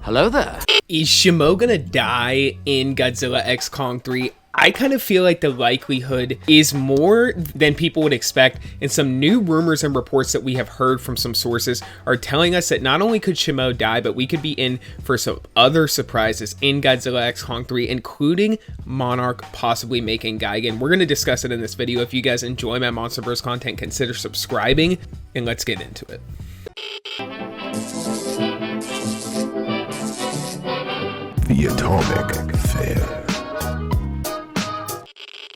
Hello there. Is Shimo gonna die in Godzilla x Kong 3? I kind of feel like the likelihood is more than people would expect, and some new rumors and reports that we have heard from some sources are telling us that not only could Shimo die, but we could be in for some other surprises in Godzilla x Kong 3, including Monarch possibly making Gigan. We're going to discuss it in this video. If you guys enjoy my MonsterVerse content, consider subscribing, and let's get into it. The Atomic Fair.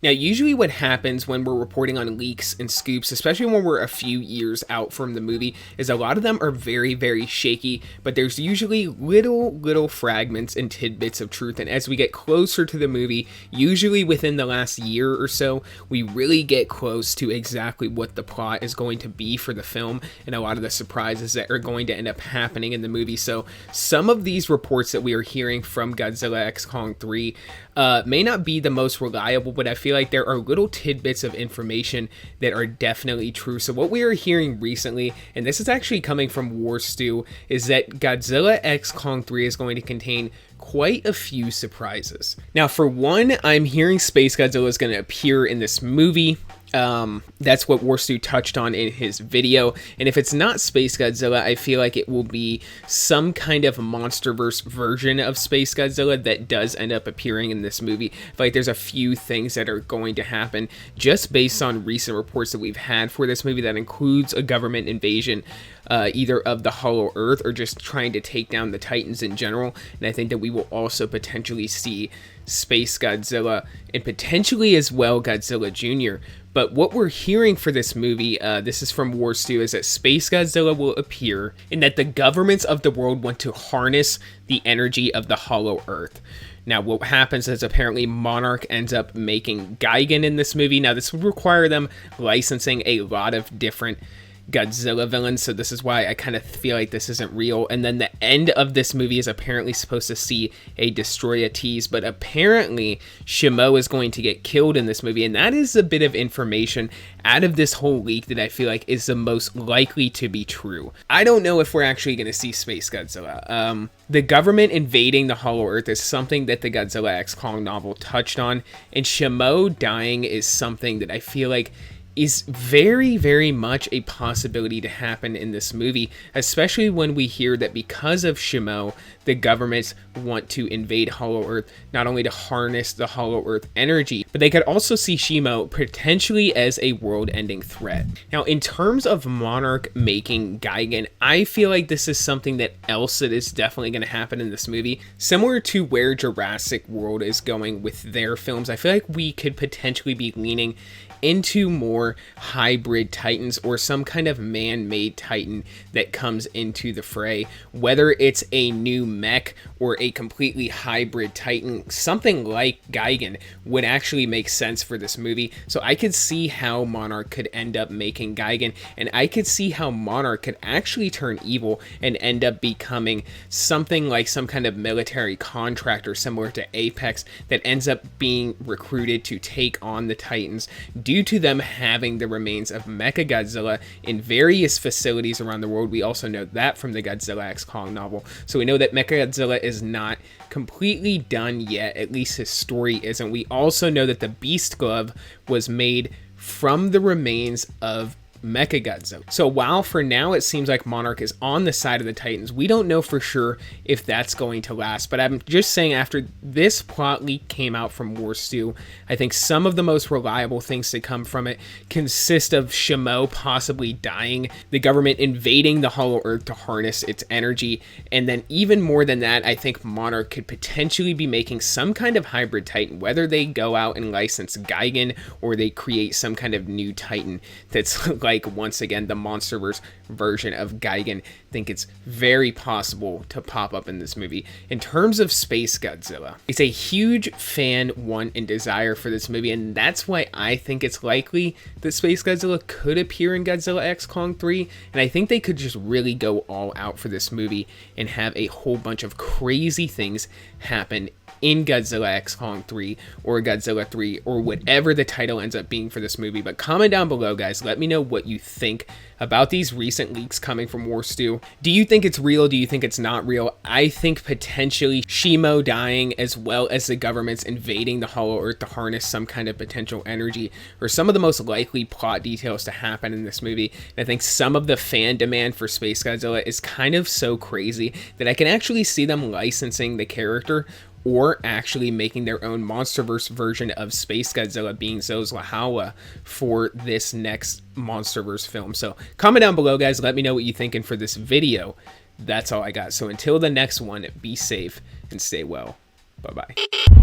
Now, usually what happens when we're reporting on leaks and scoops, especially when we're a few years out from the movie, is a lot of them are very, very shaky, but there's usually little fragments and tidbits of truth. And as we get closer to the movie, usually within the last year or so, we really get close to exactly what the plot is going to be for the film and a lot of the surprises that are going to end up happening in the movie. So some of these reports that we are hearing from Godzilla x Kong 3 may not be the most reliable, but I feel like there are little tidbits of information that are definitely true. So what we are hearing recently, and this is actually coming from War Stew, is that Godzilla x Kong 3 is going to contain quite a few surprises. Now, for one, I'm hearing Space Godzilla is going to appear in this movie. That's what War Stew touched on in his video, and if it's not Space Godzilla, I feel like it will be some kind of MonsterVerse version of Space Godzilla that does end up appearing in this movie. I feel like there's a few things that are going to happen just based on recent reports that we've had for this movie that includes a government invasion, either of the Hollow Earth or just trying to take down the Titans in general. And I think that we will also potentially see Space Godzilla and potentially as well Godzilla Jr. But what we're hearing for this movie, this is from War Stew, is that Space Godzilla will appear and that the governments of the world want to harness the energy of the Hollow Earth. Now, what happens is apparently Monarch ends up making Gigan in this movie. Now, this would require them licensing a lot of different Godzilla villains, so this is why I kind of feel like this isn't real. And then the end of this movie is apparently supposed to see a Destroya tease, but apparently Shimo is going to get killed in this movie, and that is a bit of information out of this whole leak that I feel like is the most likely to be true. I don't know if we're actually going to see Space Godzilla. The government invading the Hollow Earth is something that the Godzilla x Kong novel touched on, and Shimo dying is something that I feel like is very, very much a possibility to happen in this movie, especially when we hear that because of Shimo, the governments want to invade Hollow Earth, not only to harness the Hollow Earth energy, but they could also see Shimo potentially as a world-ending threat. Now, in terms of Monarch making Gigan, I feel like this is something that is definitely going to happen in this movie. Similar to where Jurassic World is going with their films, I feel like we could potentially be leaning into more hybrid titans or some kind of man-made titan that comes into the fray. Whether it's a new mech or a completely hybrid titan, something like Gigan would actually make sense for this movie. So I could see how Monarch could end up making Gigan, and I could see how Monarch could actually turn evil and end up becoming something like some kind of military contractor similar to Apex that ends up being recruited to take on the Titans due to them having the remains of Mechagodzilla in various facilities around the world. We also know that from the Godzilla x Kong novel. So we know that Mechagodzilla is not completely done yet, at least his story isn't. We also know that the Beast Glove was made from the remains of Mechagodzilla. So while for now it seems like Monarch is on the side of the Titans, we don't know for sure if that's going to last. But I'm just saying, after this plot leak came out from War Stew, I think some of the most reliable things to come from it consist of Shimo possibly dying, the government invading the Hollow Earth to harness its energy, and then even more than that, I think Monarch could potentially be making some kind of hybrid Titan, whether they go out and license Gigan or they create some kind of new Titan that's like, once again, the MonsterVerse version of Gigan. I think it's very possible to pop up in this movie. In terms of Space Godzilla, it's a huge fan want and desire for this movie, and that's why I think it's likely that Space Godzilla could appear in Godzilla x Kong 3, and I think they could just really go all out for this movie and have a whole bunch of crazy things happen in Godzilla x Kong 3 or Godzilla 3 or whatever the title ends up being for this movie. But comment down below, guys. Let me know what you think about these recent leaks coming from War Stew. Do you think it's real? Do you think it's not real? I think potentially Shimo dying, as well as the government's invading the Hollow Earth to harness some kind of potential energy, are some of the most likely plot details to happen in this movie. And I think some of the fan demand for Space Godzilla is kind of so crazy that I can actually see them licensing the character, or actually making their own MonsterVerse version of Space Godzilla, being Zo's Lahala, for this next MonsterVerse film. So comment down below, guys. Let me know what you're thinking for this video. That's all I got. So until the next one, be safe and stay well. Bye-bye.